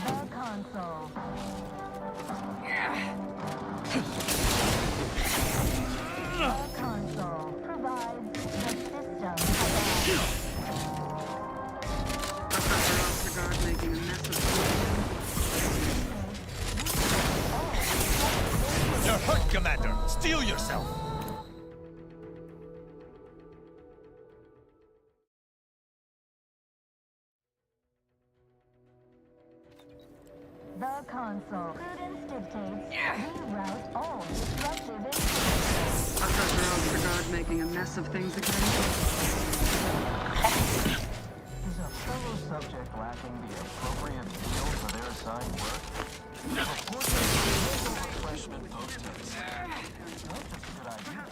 the Consul. The Consul provides the system Professor Ostergaard making a mess of You're hurt, Commander! Steel yourself! The Consul. Prudence dictates we rout all disruptive influences. Professor Ostergaard making a mess of things again. Is a fellow subject lacking the appropriate skill for their assigned work? Report them to the local refreshment post haste. Not just a good idea.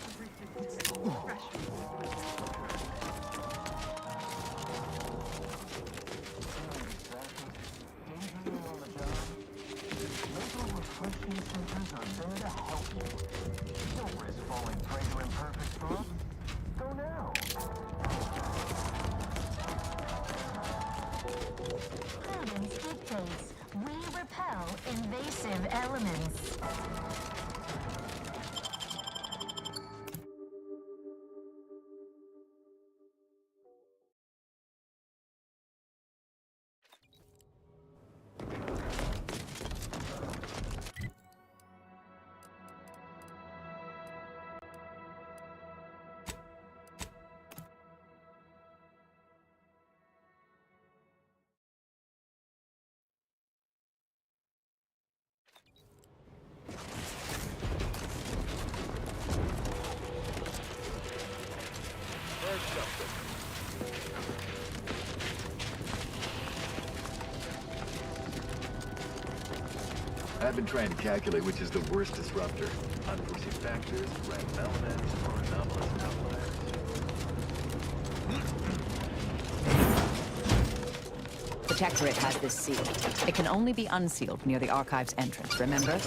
Daydreaming on the job? Local refreshment centers are there to help you. Don't risk falling prey to imperfect thoughts. Go now. Prudence dictates we repel invasive elements. I've been trying to calculate which is the worst disruptor. Unforeseen factors, random elements, or anomalous outliers. Protectorate has this sealed. It can only be unsealed near the archive's entrance, remember?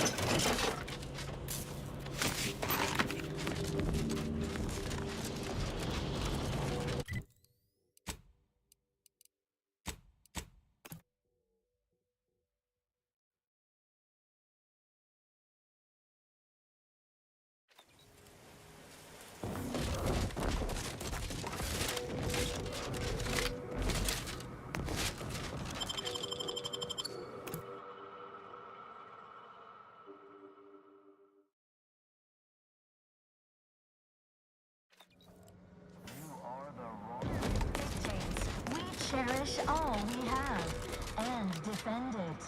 Cherish all we have and defend it.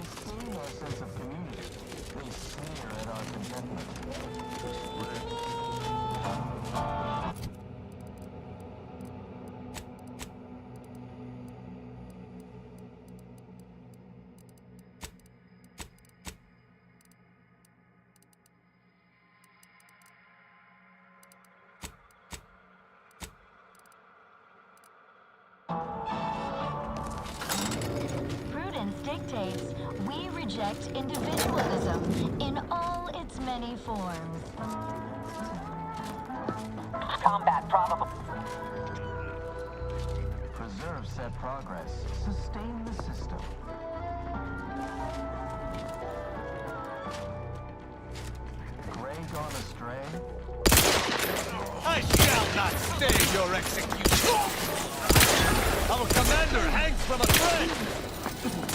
Disdain our sense of community. They sneer at our contentment. dictates, we reject individualism in all its many forms. Combat probable. Preserve said progress. Sustain the system. Gray gone astray? I shall not stay your execution! Our commander hangs from a thread!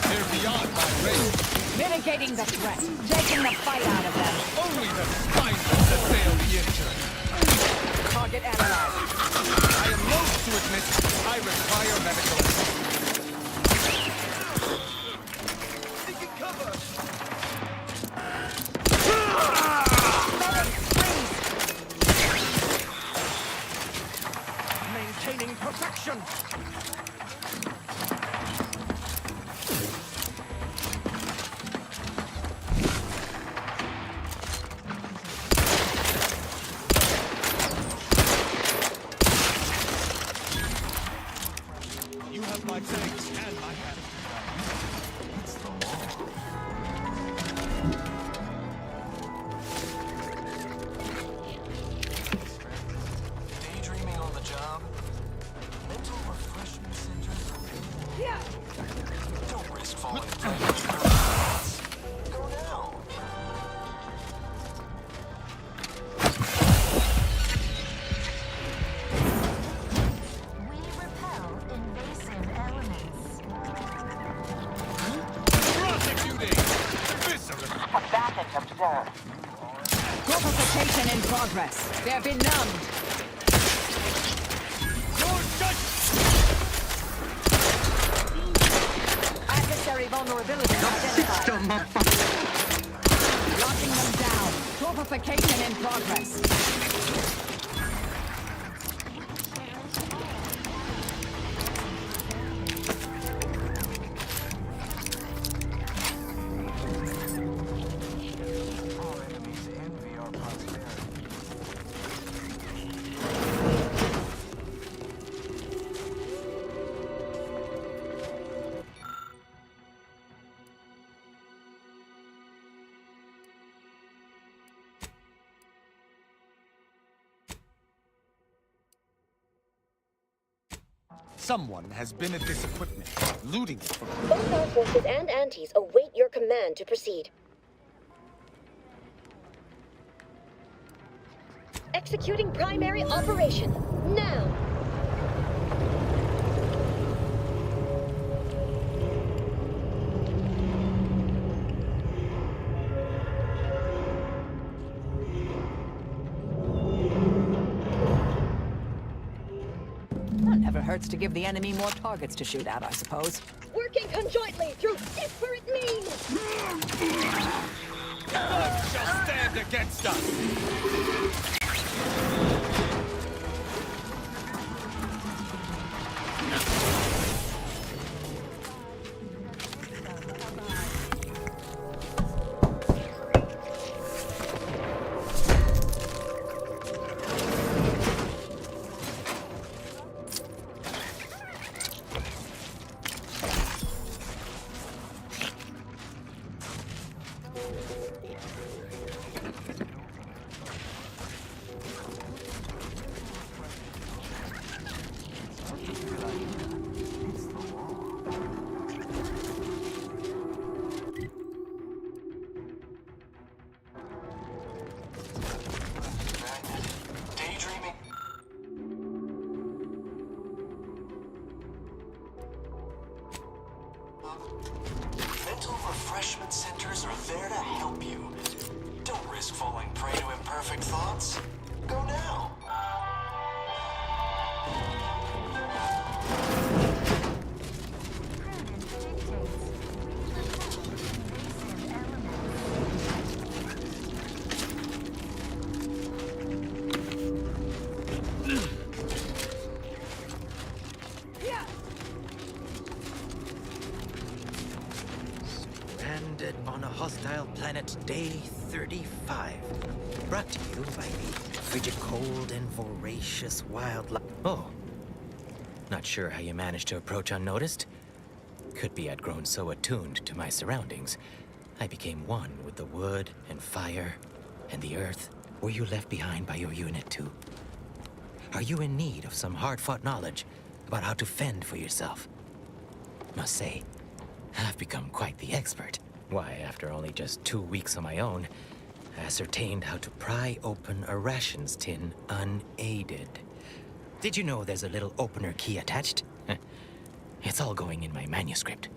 They're beyond my range. Mitigating the threat. Taking the fight out of them. Only the spineless assail the injured. Target analyzed. I am loath to admit I require medical assistance. Taking cover! Maintaining perfection. You have my thanks and my hand. It's the law. Daydreaming on the job? Mental refreshment centers? Yeah. Don't risk falling prey to imperfect. Go now. We repel invasive elements. Prosecuting! Viscera! Combatant observed. Corporification in progress. They're benumbed. Adversary vulnerability identified. Locking them down. Corporification in progress. Our enemies envy our prosperity. Someone has been at this equipment, looting it from... Both our forces and antis await your command to proceed. Executing primary operation, now! Well, never hurts to give the enemy more targets to shoot at, I suppose. Working conjointly through disparate means! None shall stand against us! Daydreaming. Mental refreshment centers are there to help you. Don't risk falling prey to imperfect thoughts. Go now. Stranded on a hostile planet, day 35. Brought to you by the frigid cold and voracious wildlife. Oh. Not sure how you managed to approach unnoticed. Could be I'd grown so attuned to my surroundings, I became one with the wood and fire and the earth. Were you left behind by your unit too? Are you in need of some hard-fought knowledge about how to fend for yourself? Must say, I've become quite the expert. Why, after only just 2 weeks on my own, I ascertained how to pry open a rations tin unaided. Did you know there's a little opener key attached? It's all going in my manuscript.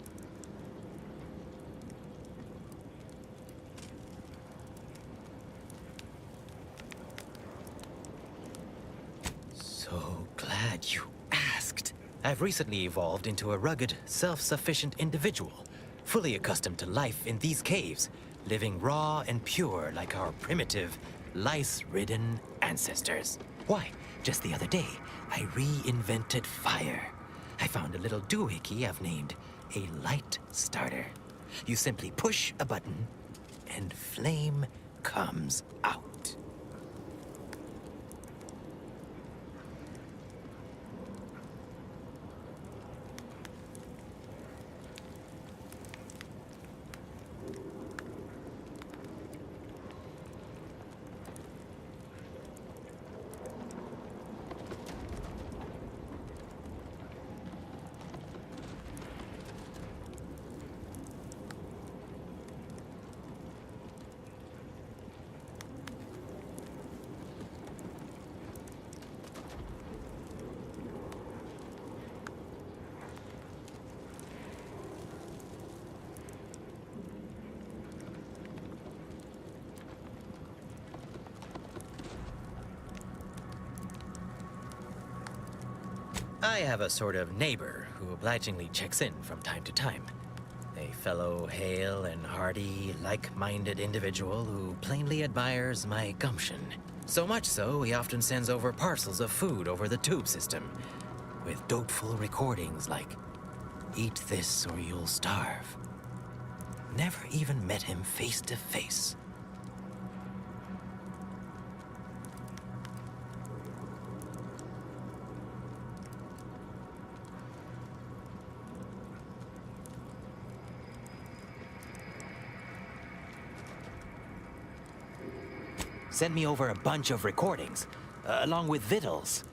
So glad you asked. I've recently evolved into a rugged, self-sufficient individual, fully accustomed to life in these caves, living raw and pure like our primitive, lice-ridden ancestors. Why, just the other day, I reinvented fire. I found a little doohickey I've named a light starter. You simply push a button, and flame comes out. I have a sort of neighbor who obligingly checks in from time to time. A fellow hale and hearty, like-minded individual who plainly admires my gumption. So much so, he often sends over parcels of food over the tube system, with doleful recordings like, "Eat this or you'll starve." Never even met him face to face. Sent me over a bunch of recordings, along with victuals.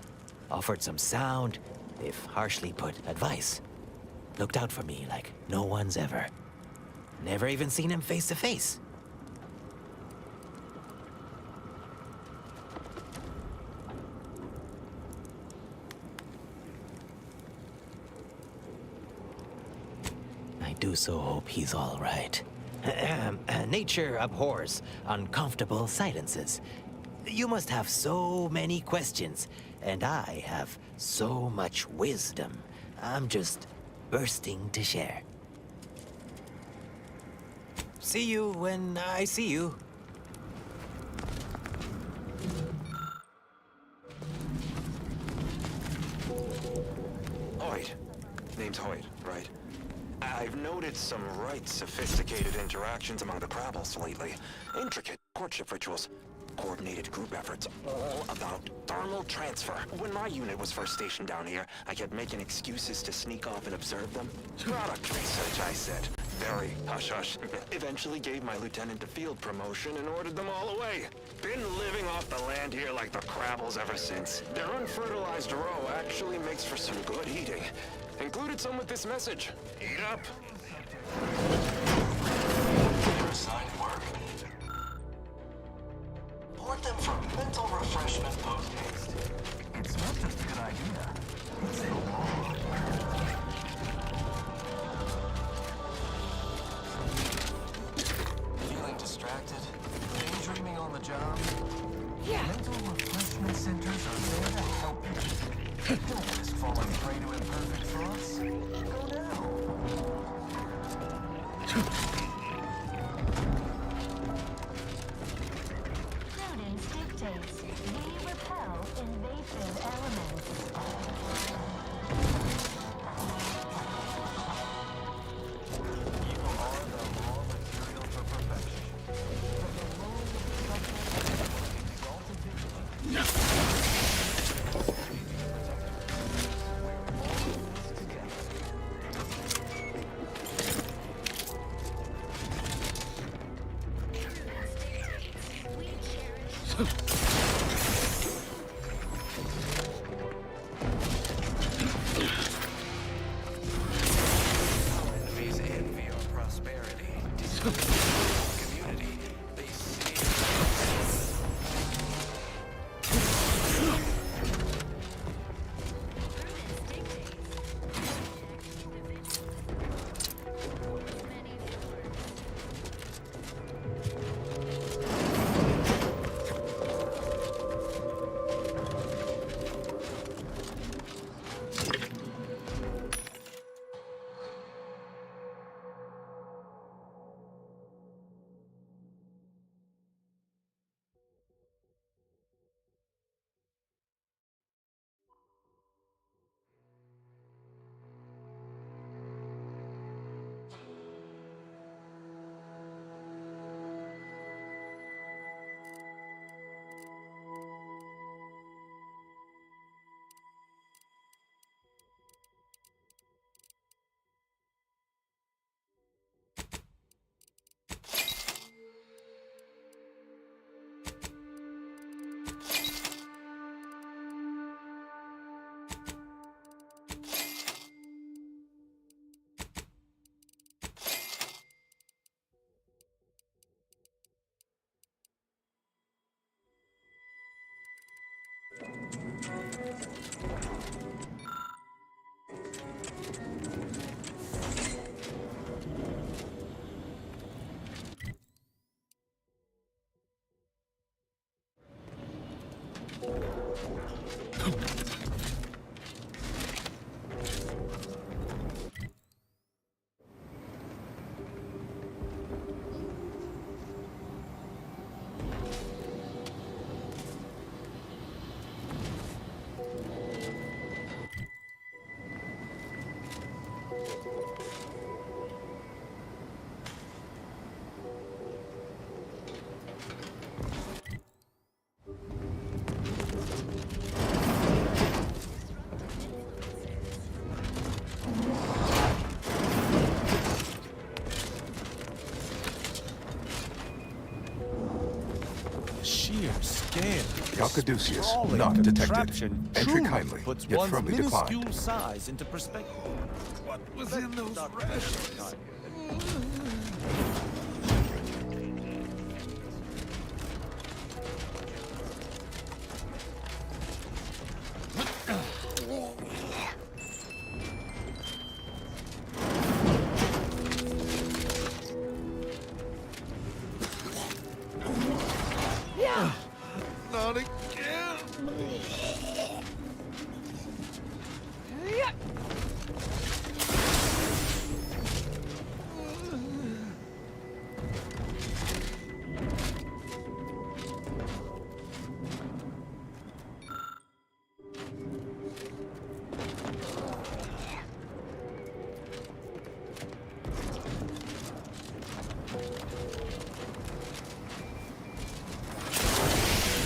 Offered some sound, if harshly put, advice. Looked out for me like no one's ever. Never even seen him face to face. I do so hope he's all right. Nature abhors uncomfortable silences. You must have so many questions, and I have so much wisdom. I'm just bursting to share. See you when I see you. Hoyt. Name's Hoyt, right? I've noted some right sophisticated interactions among the Crabbles lately. Intricate courtship rituals, coordinated group efforts, all about thermal transfer. When my unit was first stationed down here, I kept making excuses to sneak off and observe them. Product research, I said. Very hush-hush. Eventually gave my lieutenant a field promotion and ordered them all away. Been living off the land here like the Crabbles ever since. Their unfertilized roe actually makes for some good eating. Included some with this message. Eat up. Your assigned work. Port them for mental refreshment post-haste. It's not just a good idea. It's a law. Feeling distracted? Daydreaming on the job? Yeah. Mental refreshment centers are there to help you. Don't risk falling prey to imperfect thoughts. Go now. Prudence dictates we repel invasive elements. You are the raw material for perfection. But the lowly exalted vigilance. We're all in this together. Calcaduceus, sprawling not detected. contraption Entry truly kindly, puts yet one's firmly declined. minuscule size into perspective. What was in those rations? Not again.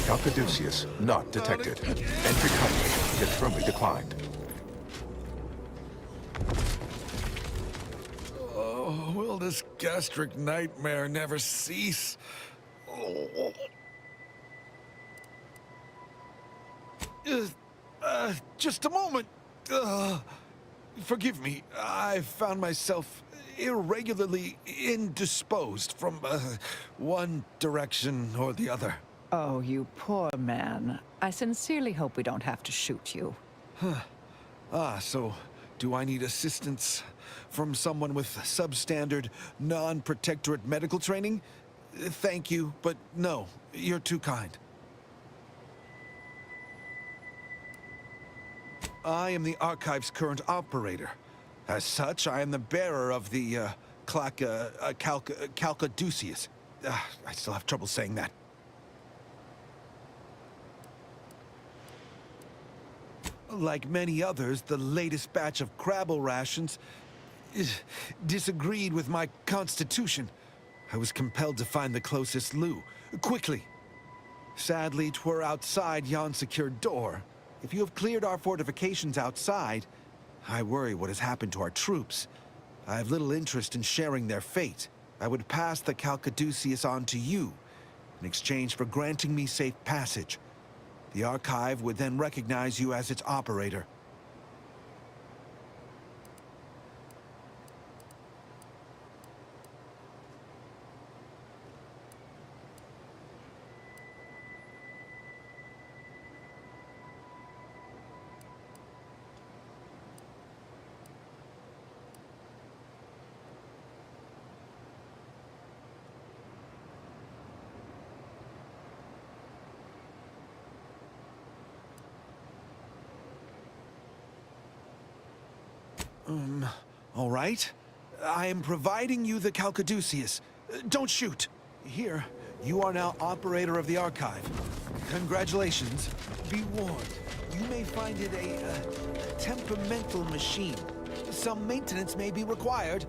Calcaduceus, not detected. Entry kindly, yet firmly declined. Oh, will this gastric nightmare never cease? Oh. Just a moment. Forgive me. I found myself irregularly indisposed from one direction or the other. Oh, you poor man. I sincerely hope we don't have to shoot you. So do I need assistance from someone with substandard, non-protectorate medical training? Thank you, but no, you're too kind. I am the Archive's current operator. As such, I am the bearer of the Calcaduceus. I still have trouble saying that. Like many others, the latest batch of Crabble rations disagreed with my constitution. I was compelled to find the closest loo, quickly. Sadly, 'twere outside yon secured door. If you have cleared our fortifications outside, I worry what has happened to our troops. I have little interest in sharing their fate. I would pass the Calcaduceus on to you, in exchange for granting me safe passage. The Archive would then recognize you as its operator. All right. I am providing you the Calcaduceus. Don't shoot. Here, you are now operator of the Archive. Congratulations. Be warned, you may find it a temperamental machine. Some maintenance may be required.